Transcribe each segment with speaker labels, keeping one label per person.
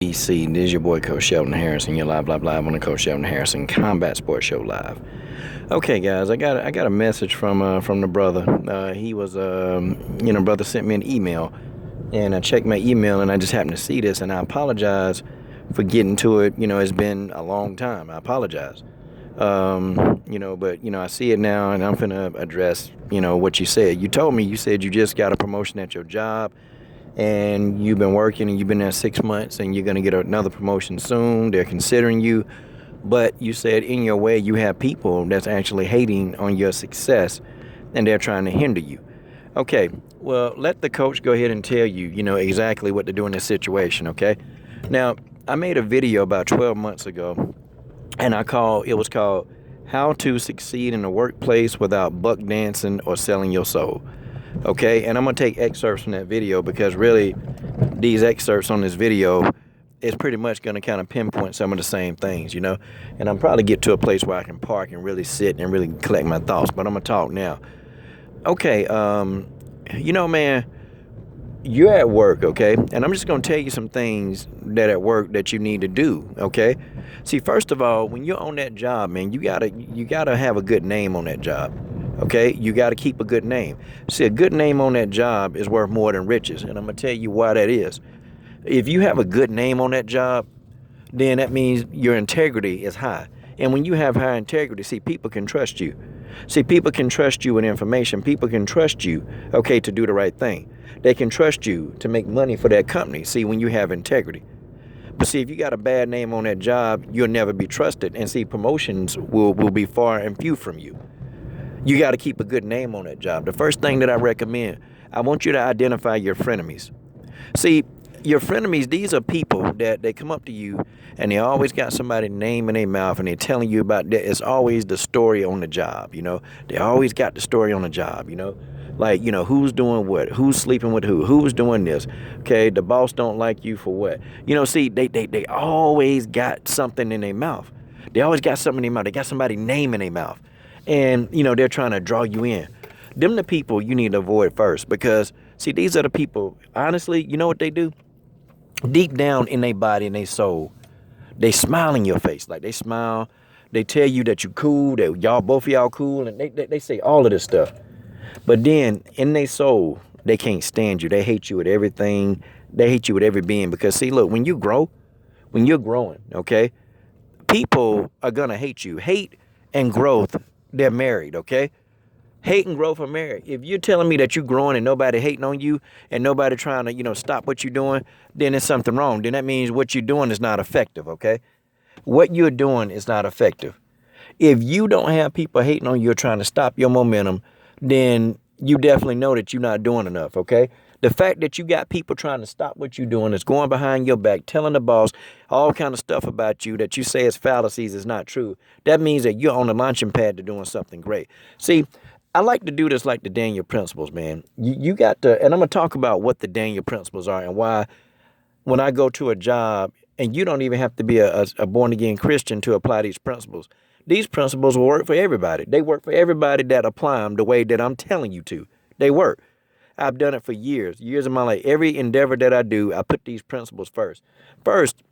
Speaker 1: BC, this is your boy Coach Sheldon Harrison. You're live on the Coach Sheldon Harrison Combat Sports Show live. Okay, guys, I got a message from the brother. He was brother sent me an email, and I checked my email, and I just happened to see this, and I apologize for getting to it. It's been a long time. I apologize. But I see it now, and I'm finna address what you said. You said you just got a promotion at your job, and you've been working and you've been there 6 months, and you're going to get another promotion soon. They're considering you, but you said in your way you have people that's actually hating on your success, and they're trying to hinder you. Okay, well, let the coach go ahead and tell you exactly what to do in this situation. Okay, now I made a video about 12 months ago, and it was called "How to Succeed in the Workplace Without Buck Dancing or Selling Your Soul." Okay, and I'm gonna take excerpts from that video, because really these excerpts on this video is pretty much gonna kind of pinpoint some of the same things, and I'm probably get to a place where I can park and really sit and really collect my thoughts, but I'm gonna talk now. Okay, man, you're at work, okay, and I'm just gonna tell you some things that at work that you need to do. Okay, see, first of all, when you're on that job, man, you gotta have a good name on that job. Okay, you got to keep a good name. See, a good name on that job is worth more than riches, and I'm gonna tell you why that is. If you have a good name on that job, then that means your integrity is high. And when you have high integrity, see, people can trust you. See, people can trust you with information. People can trust you, okay, to do the right thing. They can trust you to make money for their company. See, when you have integrity. But see, if you got a bad name on that job, you'll never be trusted. And see, promotions will be far and few from you. You got to keep a good name on that job. The first thing that I recommend, I want you to identify your frenemies. See, your frenemies, these are people that they come up to you, and they always got somebody's name in their mouth, and they're telling you about that. It's always the story on the job. They always got the story on the job. Like, who's doing what, who's sleeping with who's doing this. Okay, the boss don't like you for what. See, they always got something in their mouth. They always got something in their mouth. They got somebody's name in their mouth. And, they're trying to draw you in. Them the people you need to avoid first, because, see, these are the people, honestly, you know what they do? Deep down in their body and their soul, they smile in your face. Like, they smile, they tell you that you cool, that both of y'all cool, and they say all of this stuff. But then, in their soul, they can't stand you. They hate you with everything. They hate you with every being. Because, see, look, when you're growing, okay, people are going to hate you. Hate and growth, they're married, okay? Hate and growth are married. If you're telling me that you're growing and nobody hating on you and nobody trying to, stop what you're doing, then there's something wrong. Then that means what you're doing is not effective, okay? What you're doing is not effective. If you don't have people hating on you or trying to stop your momentum, then you definitely know that you're not doing enough, okay? The fact that you got people trying to stop what you're doing, is going behind your back, telling the boss all kind of stuff about you that you say is fallacies, is not true. That means that you're on the launching pad to doing something great. See, I like to do this like the Daniel principles, man. You got to, and I'm going to talk about what the Daniel principles are and why when I go to a job, and you don't even have to be a born-again Christian to apply these principles. These principles will work for everybody. They work for everybody that apply them the way that I'm telling you to. They work. I've done it for years of my life. Every endeavor that I do, I put these principles first. First,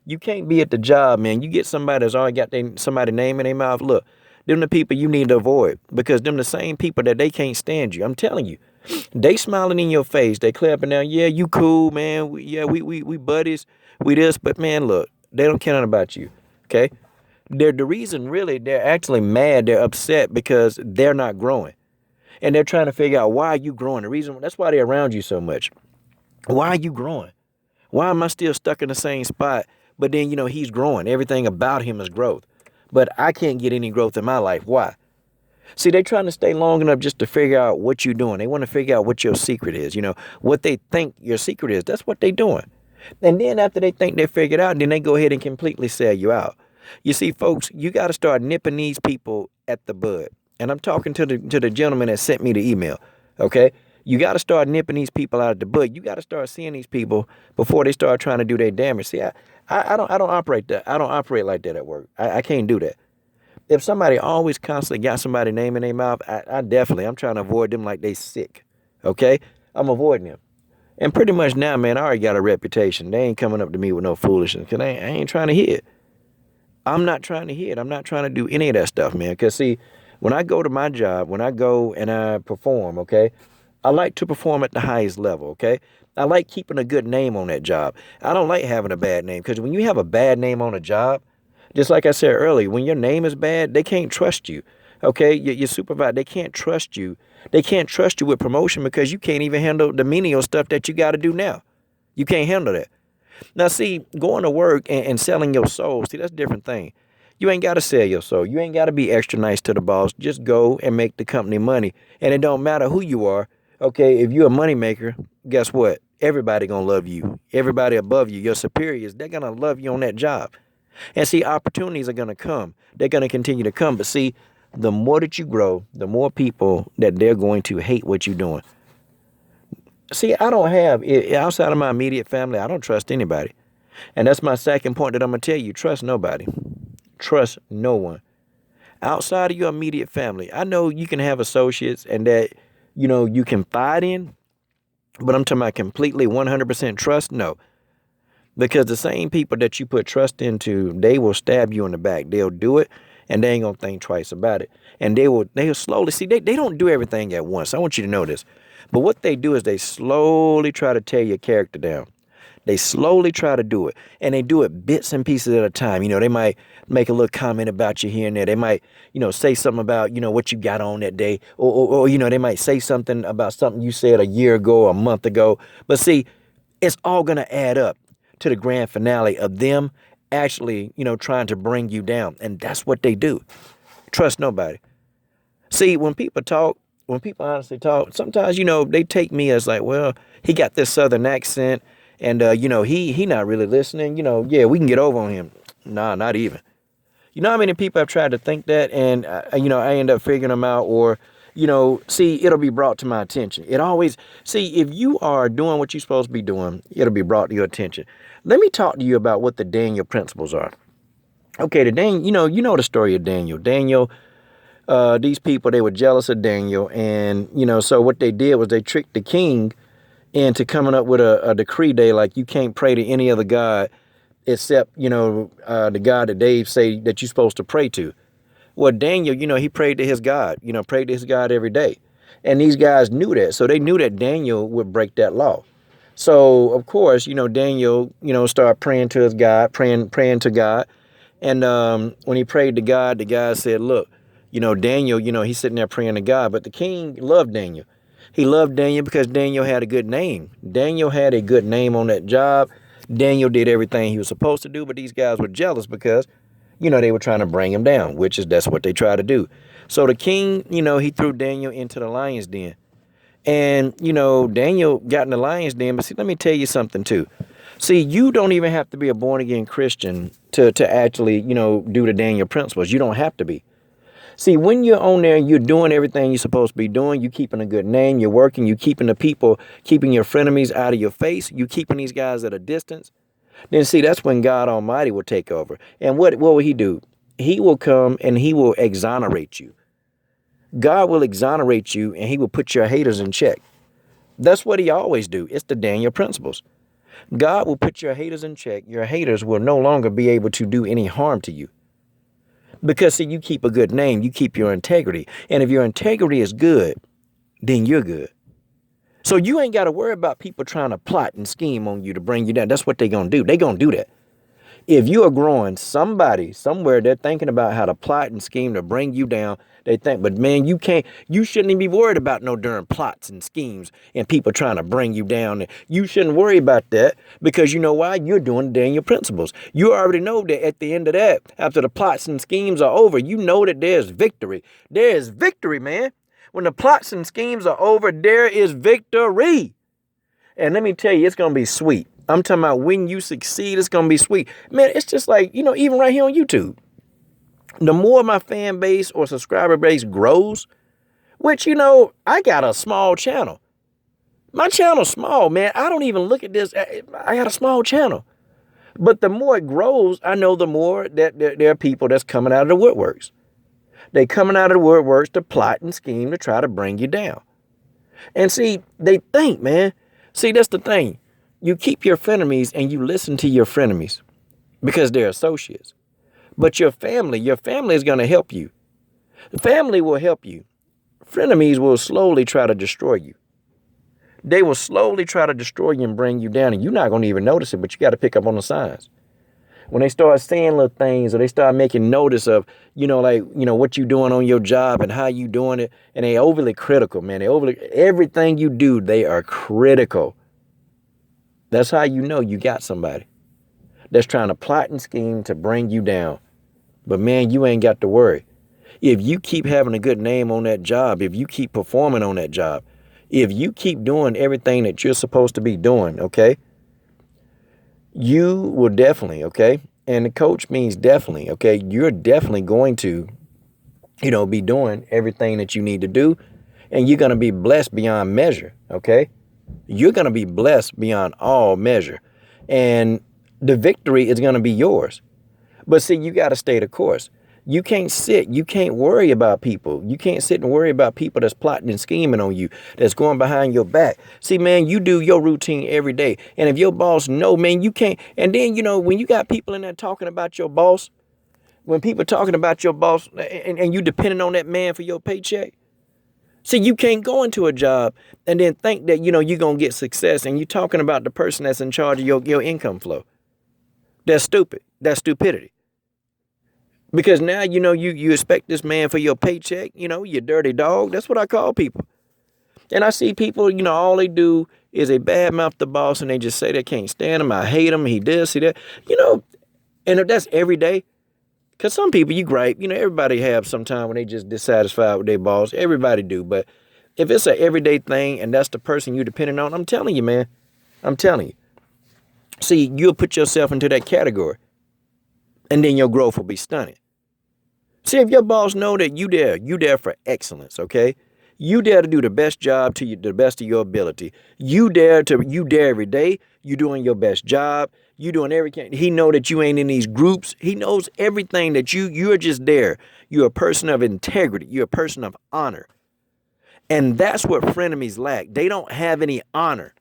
Speaker 1: you can't be at the job, man. You get somebody that's already got somebody's name in their mouth. Look, them the people you need to avoid, because them the same people that they can't stand you. I'm telling you. They smiling in your face. They clapping down. Yeah, you cool, man. We buddies. We this. But, man, look, they don't care nothing about you, okay? The reason, really, they're actually mad, they're upset because they're not growing. And they're trying to figure out, why are you growing? The reason, that's why they're around you so much. Why are you growing? Why am I still stuck in the same spot? But then, he's growing. Everything about him is growth. But I can't get any growth in my life. Why? See, they're trying to stay long enough just to figure out what you're doing. They want to figure out what your secret is. What they think your secret is. That's what they're doing. And then after they think they figured out, then they go ahead and completely sell you out. You see, folks, you got to start nipping these people at the bud. And I'm talking to the gentleman that sent me the email, okay? You got to start nipping these people out of the bud. You got to start seeing these people before they start trying to do their damage. See, I don't operate that. I don't operate like that at work. I can't do that. If somebody always constantly got somebody's name in their mouth, I'm trying to avoid them like they sick, okay? I'm avoiding them. And pretty much now, man, I already got a reputation. They ain't coming up to me with no foolishness because I ain't trying to hear it. I'm not trying to hear it. I'm not trying to do any of that stuff, man. Because, see, when I go to my job, when I go and I perform, okay, I like to perform at the highest level, okay? I like keeping a good name on that job. I don't like having a bad name because when you have a bad name on a job, just like I said earlier, when your name is bad, they can't trust you, okay? Your supervisor, they can't trust you. They can't trust you with promotion because you can't even handle the menial stuff that you got to do now. You can't handle that. Now, see, going to work and selling your soul, see, that's a different thing. You ain't got to sell your soul. You ain't got to be extra nice to the boss. Just go and make the company money. And it don't matter who you are. Okay, if you're a moneymaker, guess what? Everybody going to love you. Everybody above you, your superiors, they're going to love you on that job. And see, opportunities are going to come. They're going to continue to come. But see, the more that you grow, the more people that they're going to hate what you're doing. See, I don't have, outside of my immediate family, I don't trust anybody. And that's my second point that I'm going to tell you. Trust nobody. Trust no one. Outside of your immediate family, I know you can have associates and that, you can confide in, but I'm talking about completely 100% trust. No. Because the same people that you put trust into, they will stab you in the back. They'll do it and they ain't going to think twice about it. And they'll slowly, see, they don't do everything at once. I want you to know this. But what they do is they slowly try to tear your character down. They slowly try to do it, and they do it bits and pieces at a time. They might make a little comment about you here and there. They might, say something about, what you got on that day, or they might say something about something you said a year ago, or a month ago. But see, it's all going to add up to the grand finale of them actually, trying to bring you down. And that's what they do. Trust nobody. See, when people honestly talk, sometimes, they take me as like, well, he got this southern accent and, he not really listening, yeah, we can get over on him. Nah, not even. You know how many people have tried to think that and, I end up figuring them out or, see, it'll be brought to my attention. It always, see, if you are doing what you're supposed to be doing, it'll be brought to your attention. Let me talk to you about what the Daniel principles are. Okay, you know the story of Daniel. Daniel, these people, they were jealous of Daniel. And, so what they did was they tricked the king into coming up with a decree day like you can't pray to any other god except, the God that they say that you're supposed to pray to. Well, Daniel, he prayed to his God, prayed to his God every day. And these guys knew that. So they knew that Daniel would break that law. So, of course, Daniel, started praying to his God, praying to God. And when he prayed to God, the guy said, look, Daniel, he's sitting there praying to God. But the king loved Daniel. He loved Daniel because Daniel had a good name. Daniel had a good name on that job. Daniel did everything he was supposed to do. But these guys were jealous because, they were trying to bring him down, that's what they try to do. So the king, he threw Daniel into the lion's den. And, Daniel got in the lion's den. But see, let me tell you something, too. See, you don't even have to be a born-again Christian to actually, do the Daniel principles. You don't have to be. See, when you're on there and you're doing everything you're supposed to be doing, you're keeping a good name, you're working, you're keeping the people, keeping your frenemies out of your face, you're keeping these guys at a distance, then see, that's when God Almighty will take over. And what will he do? He will come and he will exonerate you. God will exonerate you and he will put your haters in check. That's what he always do. It's the Daniel principles. God will put your haters in check. Your haters will no longer be able to do any harm to you. Because, see, you keep a good name, you keep your integrity. And if your integrity is good, then you're good. So you ain't got to worry about people trying to plot and scheme on you to bring you down. That's what they're going to do. They're going to do that. If you are growing, somebody, somewhere, they're thinking about how to plot and scheme to bring you down. They think, but man, you shouldn't even be worried about no darn plots and schemes and people trying to bring you down. You shouldn't worry about that because you know why? You're doing Daniel principles. You already know that at the end of that, after the plots and schemes are over, you know that there's victory. There is victory, man. When the plots and schemes are over, there is victory. And let me tell you, it's going to be sweet. I'm talking about when you succeed, it's going to be sweet. Man, it's just like, even right here on YouTube. The more my fan base or subscriber base grows, which, I got a small channel. My channel's small, man. I don't even look at this. I got a small channel. But the more it grows, I know the more that there are people that's coming out of the woodworks. They coming out of the woodworks to plot and scheme to try to bring you down. And see, they think, man. See, that's the thing. You keep your frenemies and you listen to your frenemies because they're associates. But your family is going to help you. The family will help you. Frenemies will slowly try to destroy you. They will slowly try to destroy you and bring you down, and you're not going to even notice it, but you got to pick up on the signs. When they start saying little things or they start making notice of, what you doing on your job and how you doing it, and they overly critical, man. Everything you do, they are critical. That's how you know you got somebody that's trying to plot and scheme to bring you down. But man, you ain't got to worry. If you keep having a good name on that job, if you keep performing on that job, if you keep doing everything that you're supposed to be doing, okay, you will definitely, okay, and the coach means definitely, okay, you're definitely going to, be doing everything that you need to do, and you're going to be blessed beyond measure, okay? You're going to be blessed beyond all measure, and the victory is going to be yours. But see, you got to stay the course. You can't worry about people. You can't sit and worry about people that's plotting and scheming on you, that's going behind your back. See, man, you do your routine every day. And if your boss know, man, you can't. And then, when you got people in there talking about your boss, when people talking about your boss and you depending on that man for your paycheck, see, you can't go into a job and then think that, you're going to get success and you're talking about the person that's in charge of your income flow. That's stupid. That's stupidity. Because now, you expect this man for your paycheck, you dirty dog. That's what I call people. And I see people, all they do is they badmouth the boss and they just say they can't stand him. I hate him. He this, he that, and if that's every day, because some people you gripe, everybody have some time when they just dissatisfied with their boss. Everybody do. But if it's an everyday thing and that's the person you're depending on, I'm telling you, man, I'm telling you. See, you'll put yourself into that category. And then your growth will be stunning. See, if your boss know that you there for excellence, okay? You dare to do the best job to the best of your ability. You dare every day. You doing your best job. You doing everything. He know that you ain't in these groups. He knows everything that you're just there. You're a person of integrity. You're a person of honor. And that's what frenemies lack. They don't have any honor.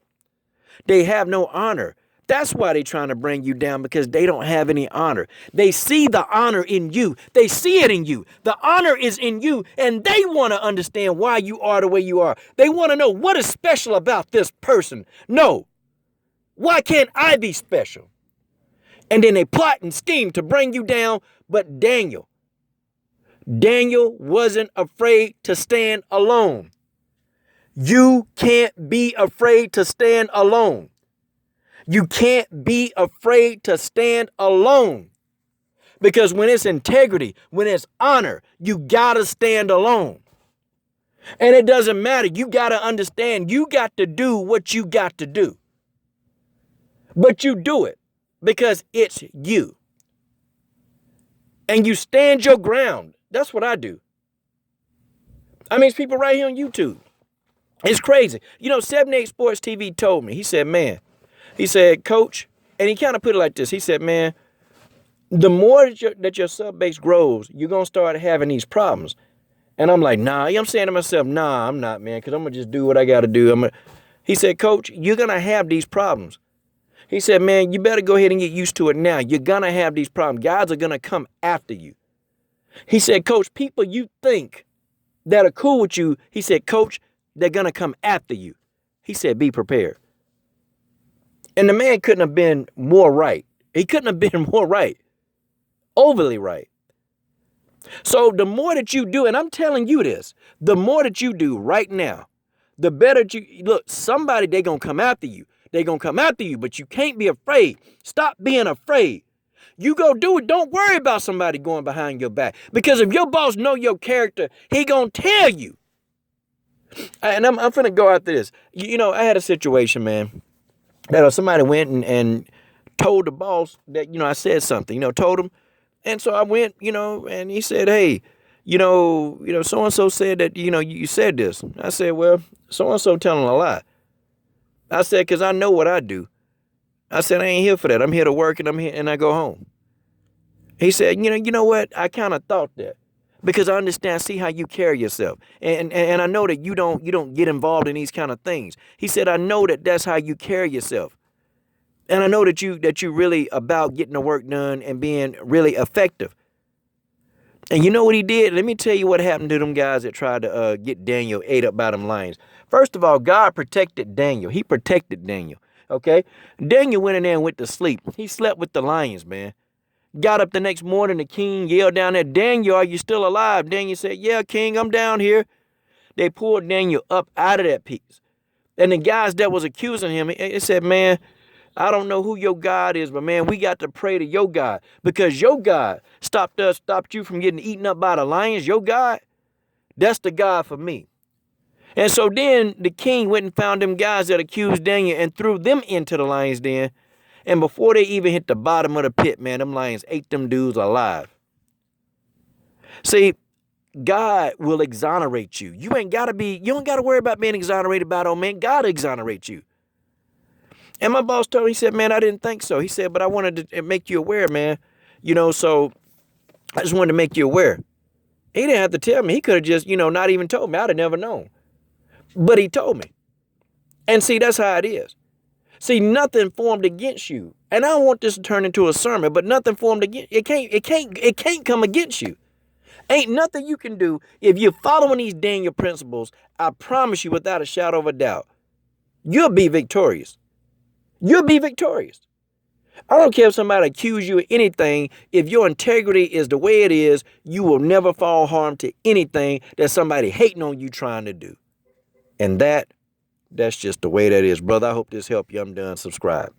Speaker 1: They have no honor. That's why they're trying to bring you down, because they don't have any honor. They see the honor in you. They see it in you. The honor is in you, and they want to understand why you are the way you are. They want to know what is special about this person. No. Why can't I be special? And then they plot and scheme to bring you down. But Daniel wasn't afraid to stand alone. You can't be afraid to stand alone. You can't be afraid to stand alone, because when it's integrity, when it's honor, you gotta stand alone. And it doesn't matter. You gotta understand, you got to do what you got to do. But you do it because it's you. And you stand your ground. That's what I do. I mean, it's people right here on YouTube. It's crazy. 78 Sports TV told me, he said, man, he said, coach, and he kind of put it like this. He said, man, the more that your sub base grows, you're going to start having these problems. And I'm like, nah, I'm saying to myself, nah, I'm not, man, because I'm going to just do what I got to do. He said, coach, you're going to have these problems. He said, man, you better go ahead and get used to it now. You're going to have these problems. Guys are going to come after you. He said, coach, people you think that are cool with you, he said, coach, they're going to come after you. He said, be prepared. And the man couldn't have been more right. He couldn't have been more right. Overly right. So the more that you do, and I'm telling you this, the more that you do right now, the better look, somebody, they're going to come after you. They're going to come after you, but you can't be afraid. Stop being afraid. You go do it. Don't worry about somebody going behind your back. Because if your boss know your character, he going to tell you. And I'm finna go after this. I had a situation, man, that somebody went and told the boss that, I said something, told him. And so I went, and he said, hey, so-and-so said that, you said this. I said, well, so-and-so telling a lie. I said, because I know what I do. I said, I ain't here for that. I'm here to work and I'm here and I go home. He said, you know what? I kind of thought that. because I understand, see how you carry yourself. And I know that you don't get involved in these kind of things. He said, I know that that's how you carry yourself. And I know that you really about getting the work done and being really effective. And you know what he did? Let me tell you what happened to them guys that tried to get Daniel ate up by them lions. First of all, God protected Daniel. He protected Daniel. Okay? Daniel went in there and went to sleep. He slept with the lions, man. Got up the next morning, the king yelled down there, Daniel, are you still alive? Daniel said, yeah, king, I'm down here. They pulled Daniel up out of that piece. And the guys that was accusing him, it said, man, I don't know who your God is, but man, we got to pray to your God, because your God stopped you from getting eaten up by the lions. Your God, that's the God for me. And so then the king went and found them guys that accused Daniel and threw them into the lion's den. And before they even hit the bottom of the pit, man, them lions ate them dudes alive. See, God will exonerate you. You don't got to worry about being exonerated by, oh man, God exonerates you. And my boss told me, he said, man, I didn't think so. He said, but I wanted to make you aware, man. So I just wanted to make you aware. He didn't have to tell me. He could have just, not even told me. I'd have never known. But he told me. And see, that's how it is. See, nothing formed against you. And I don't want this to turn into a sermon, but nothing formed against it can't come against you. Ain't nothing you can do. If you're following these Daniel principles, I promise you without a shadow of a doubt, you'll be victorious. You'll be victorious. I don't care if somebody accuses you of anything. If your integrity is the way it is, you will never fall harm to anything that somebody hating on you trying to do. And that's just the way that is. Brother, I hope this helped you. I'm done. Subscribe.